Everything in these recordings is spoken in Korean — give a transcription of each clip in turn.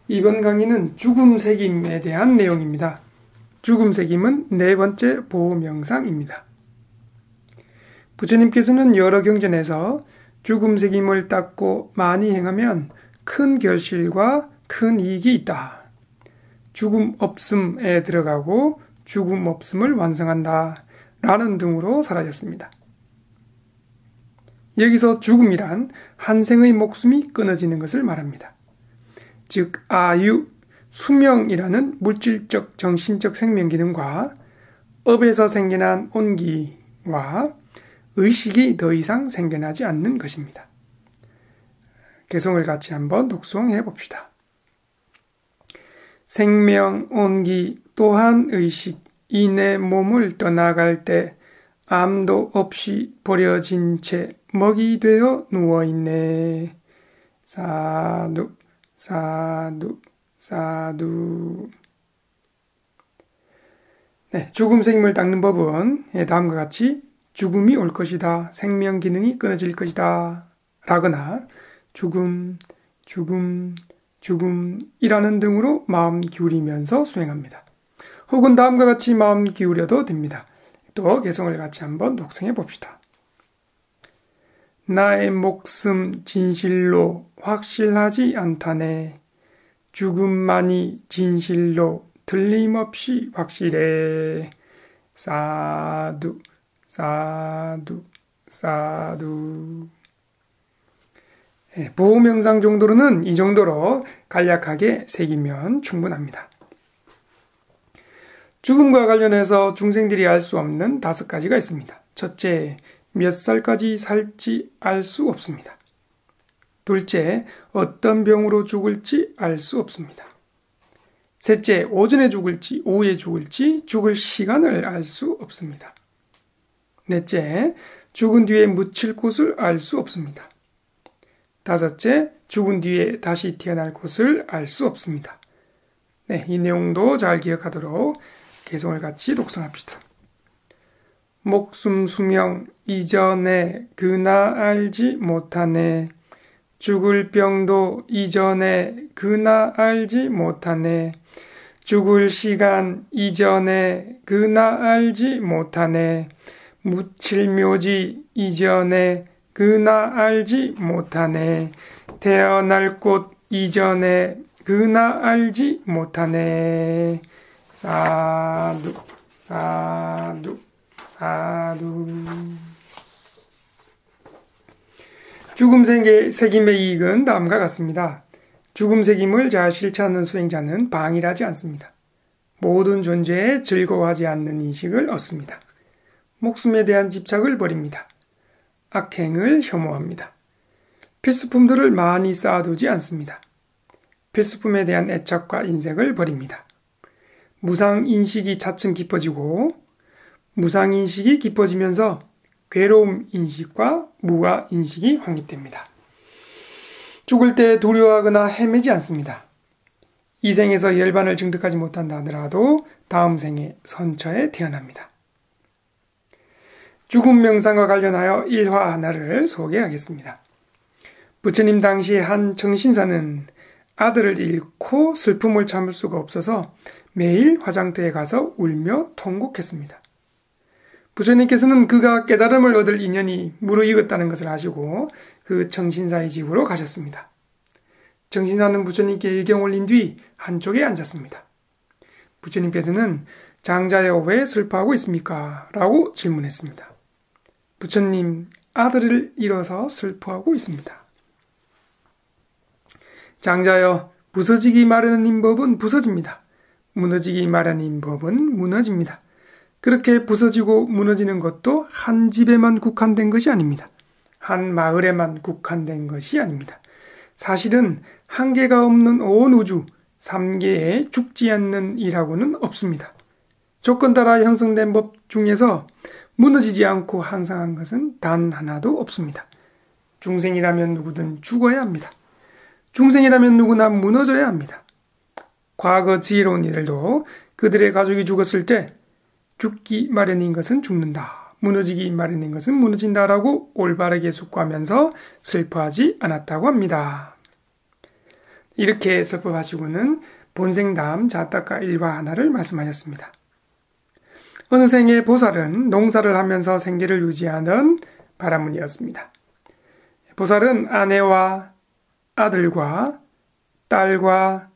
이번 강의는 죽음 새김에 대한 내용입니다. 죽음 새김은 네 번째 보호 명상입니다. 부처님께서는 여러 경전에서 죽음 새김을 닦고 많이 행하면 큰 결실과 큰 이익이 있다. 죽음 없음에 들어가고 죽음 없음을 완성한다. 라는 등으로 사라졌습니다. 여기서 죽음이란 한 생의 목숨이 끊어지는 것을 말합니다. 즉 아유, 수명이라는 물질적 정신적 생명기능과 업에서 생겨난 온기와 의식이 더 이상 생겨나지 않는 것입니다. 개성을 같이 한번 독송해 봅시다. 생명, 온기, 또한 의식, 이 내 몸을 떠나갈 때 암도 없이 버려진 채 먹이 되어 누워있네. 사두, 사두, 사두. 네, 죽음 새김을 닦는 법은 다음과 같이 죽음이 올 것이다. 생명 기능이 끊어질 것이다. 라거나 죽음, 죽음, 죽음이라는 등으로 마음 기울이면서 수행합니다. 혹은 다음과 같이 마음 기울여도 됩니다. 또 개성을 같이 한번 독성해 봅시다. 나의 목숨 진실로 확실하지 않다네. 죽음만이 진실로 틀림없이 확실해. 사두, 사두, 사두. 보호명상 정도로는 이 정도로 간략하게 새기면 충분합니다. 죽음과 관련해서 중생들이 알 수 없는 5가지가 있습니다. 첫째, 몇 살까지 살지 알 수 없습니다. 둘째, 어떤 병으로 죽을지 알 수 없습니다. 셋째, 오전에 죽을지 오후에 죽을지 죽을 시간을 알 수 없습니다. 넷째, 죽은 뒤에 묻힐 곳을 알 수 없습니다. 다섯째, 죽은 뒤에 다시 태어날 곳을 알 수 없습니다. 네, 이 내용도 잘 기억하도록 개성을 같이 독성합시다. 목숨 수명 이전에 그나 알지 못하네. 죽을 병도 이전에 그나 알지 못하네. 죽을 시간 이전에 그나 알지 못하네. 묻힐 묘지 이전에 그나 알지 못하네. 태어날 곳 이전에 그나 알지 못하네. 사두, 사두, 사두. 죽음 새김의 이익은 다음과 같습니다. 죽음 새김을 잘 실천하는 수행자는 방일하지 않습니다. 모든 존재에 즐거워하지 않는 인식을 얻습니다. 목숨에 대한 집착을 버립니다. 악행을 혐오합니다. 필수품들을 많이 쌓아두지 않습니다. 필수품에 대한 애착과 인색을 버립니다. 무상인식이 차츰 깊어지고 무상인식이 깊어지면서 괴로움인식과 무아인식이 확립됩니다. 죽을 때 두려워하거나 헤매지 않습니다. 이 생에서 열반을 증득하지 못한다 하더라도 다음 생에 선처에 태어납니다. 죽음 명상과 관련하여 일화 하나를 소개하겠습니다. 부처님 당시 한 정신사는 아들을 잃고 슬픔을 참을 수가 없어서 매일 화장터에 가서 울며 통곡했습니다. 부처님께서는 그가 깨달음을 얻을 인연이 무르익었다는 것을 아시고 그 정신사의 집으로 가셨습니다. 정신사는 부처님께 의경 올린 뒤 한쪽에 앉았습니다. 부처님께서는 장자여 왜 슬퍼하고 있습니까? 라고 질문했습니다. 부처님, 아들을 잃어서 슬퍼하고 있습니다. 장자여, 부서지기 마련인 법은 부서집니다. 무너지기 마련인 법은 무너집니다. 그렇게 부서지고 무너지는 것도 한 집에만 국한된 것이 아닙니다. 한 마을에만 국한된 것이 아닙니다. 사실은 한계가 없는 온 우주, 3계에 죽지 않는 이라고는 없습니다. 조건 따라 형성된 법 중에서 무너지지 않고 항상한 것은 단 하나도 없습니다. 중생이라면 누구든 죽어야 합니다. 중생이라면 누구나 무너져야 합니다. 과거 지혜로운 이들도 그들의 가족이 죽었을 때 죽기 마련인 것은 죽는다, 무너지기 마련인 것은 무너진다라고 올바르게 숙고하면서 슬퍼하지 않았다고 합니다. 이렇게 설법하시고는 본생 다음 자타카 일화 하나를 말씀하셨습니다. 어느 생에 보살은 농사를 하면서 생계를 유지하는 바라문이었습니다. 보살은 아내와 아들과 딸과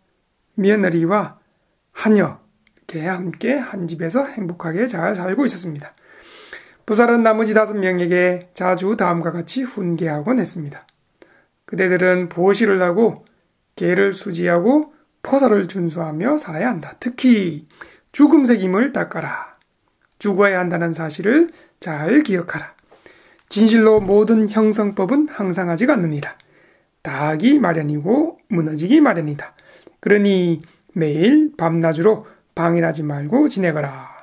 며느리와 하녀 이렇게 함께 한 집에서 행복하게 잘 살고 있었습니다. 보살은 나머지 5명에게 자주 다음과 같이 훈계하곤 했습니다. 그대들은 보시를 하고 계를 수지하고 포사를 준수하며 살아야 한다. 특히 죽음 책임을 닦아라. 죽어야 한다는 사실을 잘 기억하라. 진실로 모든 형성법은 항상하지 않느니라. 다 하기 마련이고 무너지기 마련이다. 그러니 매일 밤낮으로 방일하지 말고 지내거라.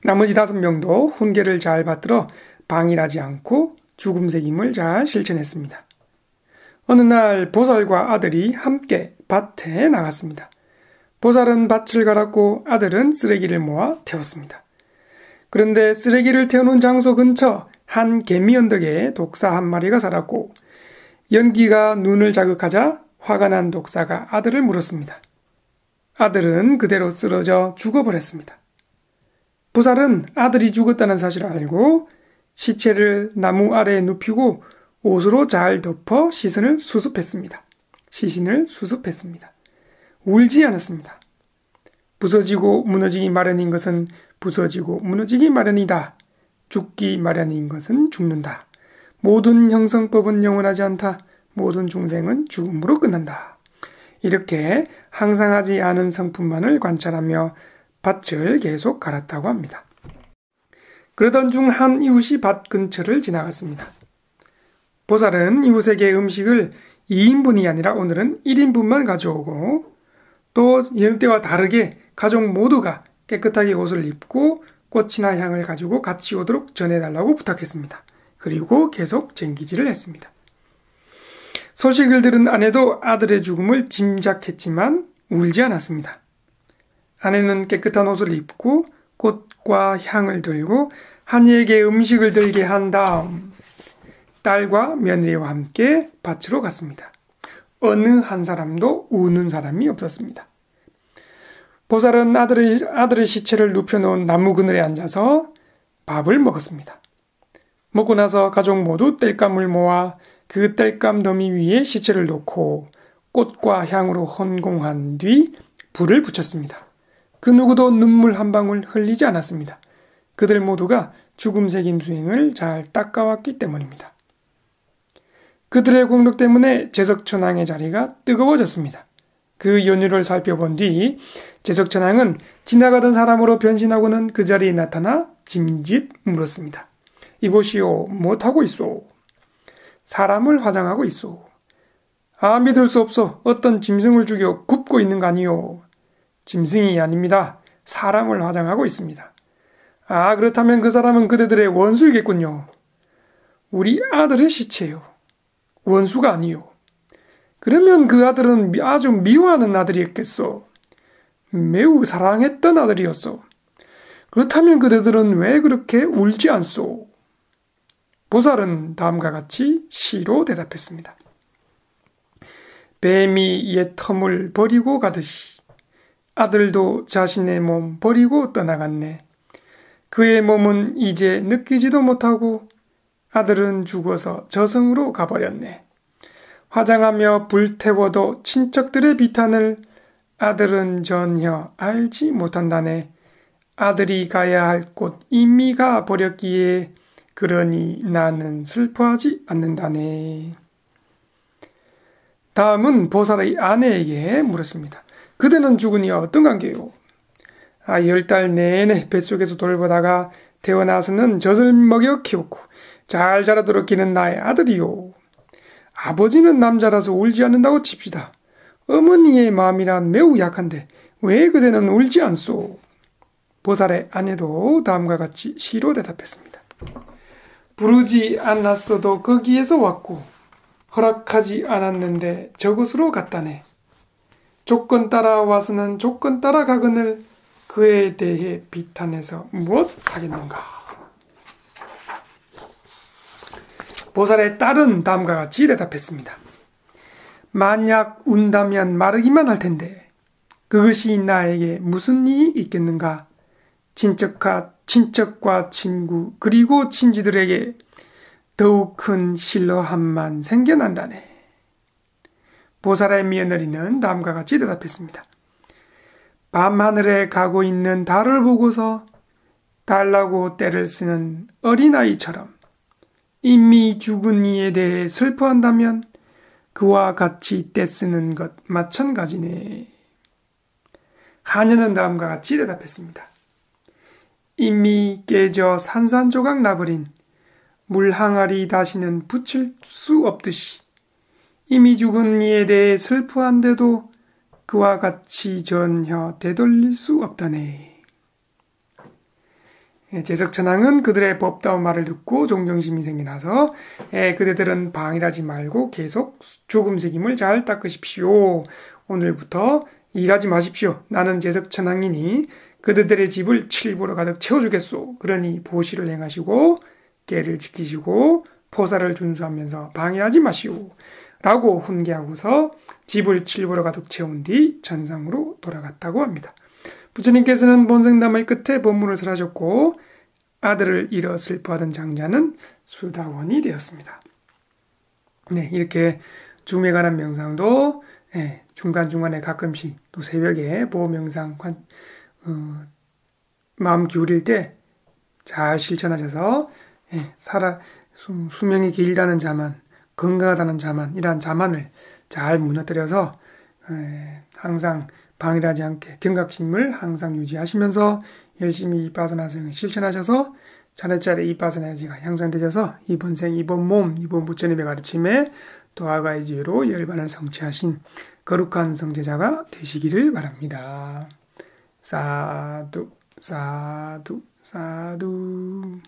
나머지 5명도 훈계를 잘 받들어 방일하지 않고 죽음 책임을 잘 실천했습니다. 어느 날 보살과 아들이 함께 밭에 나갔습니다. 보살은 밭을 갈았고 아들은 쓰레기를 모아 태웠습니다. 그런데 쓰레기를 태우는 장소 근처 한 개미 언덕에 독사 한 마리가 살았고 연기가 눈을 자극하자 화가 난 독사가 아들을 물었습니다. 아들은 그대로 쓰러져 죽어버렸습니다. 보살은 아들이 죽었다는 사실을 알고 시체를 나무 아래에 눕히고 옷으로 잘 덮어 시신을 수습했습니다. 울지 않았습니다. 부서지고 무너지기 마련인 것은 부서지고 무너지기 마련이다. 죽기 마련인 것은 죽는다. 모든 형성법은 영원하지 않다. 모든 중생은 죽음으로 끝난다. 이렇게 항상하지 않은 성품만을 관찰하며 밭을 계속 갈았다고 합니다. 그러던 중 한 이웃이 밭 근처를 지나갔습니다. 보살은 이웃에게 음식을 2인분이 아니라 오늘은 1인분만 가져오고 또 여느 때와 다르게 가족 모두가 깨끗하게 옷을 입고 꽃이나 향을 가지고 같이 오도록 전해달라고 부탁했습니다. 그리고 계속 쟁기질을 했습니다. 소식을 들은 아내도 아들의 죽음을 짐작했지만 울지 않았습니다. 아내는 깨끗한 옷을 입고 꽃과 향을 들고 한이에게 음식을 들게 한 다음 딸과 며느리와 함께 밭으로 갔습니다. 어느 한 사람도 우는 사람이 없었습니다. 보살은 아들의 시체를 눕혀놓은 나무 그늘에 앉아서 밥을 먹었습니다. 먹고 나서 가족 모두 땔감을 모아 그 땔감 더미 위에 시체를 놓고 꽃과 향으로 헌공한 뒤 불을 붙였습니다. 그 누구도 눈물 한 방울 흘리지 않았습니다. 그들 모두가 죽음 책임 수행을 잘 닦아왔기 때문입니다. 그들의 공덕 때문에 제석천왕의 자리가 뜨거워졌습니다. 그 연유를 살펴본 뒤 제석천왕은 지나가던 사람으로 변신하고는 그 자리에 나타나 짐짓 물었습니다. 이보시오, 못하고 있소? 사람을 화장하고 있소. 아, 믿을 수 없어. 어떤 짐승을 죽여 굽고 있는 거 아니오. 짐승이 아닙니다. 사람을 화장하고 있습니다. 아, 그렇다면 그 사람은 그대들의 원수이겠군요. 우리 아들의 시체요. 원수가 아니요. 그러면 그 아들은 아주 미워하는 아들이었겠소. 매우 사랑했던 아들이었소. 그렇다면 그대들은 왜 그렇게 울지 않소? 보살은 다음과 같이 시로 대답했습니다. 뱀이 옛 터을 버리고 가듯이 아들도 자신의 몸 버리고 떠나갔네. 그의 몸은 이제 느끼지도 못하고 아들은 죽어서 저승으로 가버렸네. 화장하며 불태워도 친척들의 비탄을 아들은 전혀 알지 못한다네. 아들이 가야 할 곳 이미 가버렸기에 그러니 나는 슬퍼하지 않는다네. 다음은 보살의 아내에게 물었습니다. 그대는 죽으니 어떤 관계요? 10달 내내 뱃속에서 돌보다가 태어나서는 젖을 먹여 키웠고 잘 자라도록 기는 나의 아들이요. 아버지는 남자라서 울지 않는다고 칩시다. 어머니의 마음이란 매우 약한데 왜 그대는 울지 않소? 보살의 아내도 다음과 같이 시로 대답했습니다. 부르지 않았어도 거기에서 왔고 허락하지 않았는데 저곳으로 갔다네. 조건 따라 와서는 조건 따라 가거늘 그에 대해 비탄해서 무엇 하겠는가? 보살의 딸은 다음과 같이 대답했습니다. 만약 운다면 마르기만 할 텐데 그것이 나에게 무슨 일이 있겠는가? 친척과 친구 그리고 친지들에게 더욱 큰 실로함만 생겨난다네. 보살의 며느리는 다음과 같이 대답했습니다. 밤하늘에 가고 있는 달을 보고서 달라고 떼를 쓰는 어린아이처럼 이미 죽은 이에 대해 슬퍼한다면 그와 같이 떼쓰는 것 마찬가지네. 하녀는 다음과 같이 대답했습니다. 이미 깨져 산산조각 나버린 물 항아리 다시는 붙일 수 없듯이 이미 죽은 이에 대해 슬퍼한데도 그와 같이 전혀 되돌릴 수 없다네. 제석천왕은 그들의 법다운 말을 듣고 존경심이 생겨나서 그대들은 방일하지 말고 계속 죽음색임을 잘 닦으십시오. 오늘부터 일하지 마십시오. 나는 제석천왕이니 그대들의 집을 칠보로 가득 채워주겠소. 그러니 보시를 행하시고 계를 지키시고 포사를 준수하면서 방해하지 마시오. 라고 훈계하고서 집을 칠보로 가득 채운 뒤 전상으로 돌아갔다고 합니다. 부처님께서는 본생담의 끝에 법문을 설하셨고 아들을 잃어 슬퍼하던 장자는 수다원이 되었습니다. 네, 이렇게 죽음에 관한 명상도 중간중간에 가끔씩 또 새벽에 보호명상 마음 기울일 때 잘 실천하셔서 수명이 길다는 자만, 건강하다는 자만, 이러한 자만을 잘 무너뜨려서 항상 방해하지 않게 경각심을 항상 유지하시면서 열심히 이빠서나성을 실천하셔서 차례차례 이빠서나지가 향상되셔서 이번 생, 이번 몸, 이번 부처님의 가르침에 도화가의 지혜로 열반을 성취하신 거룩한 성제자가 되시기를 바랍니다. 사두, 사두, 사두.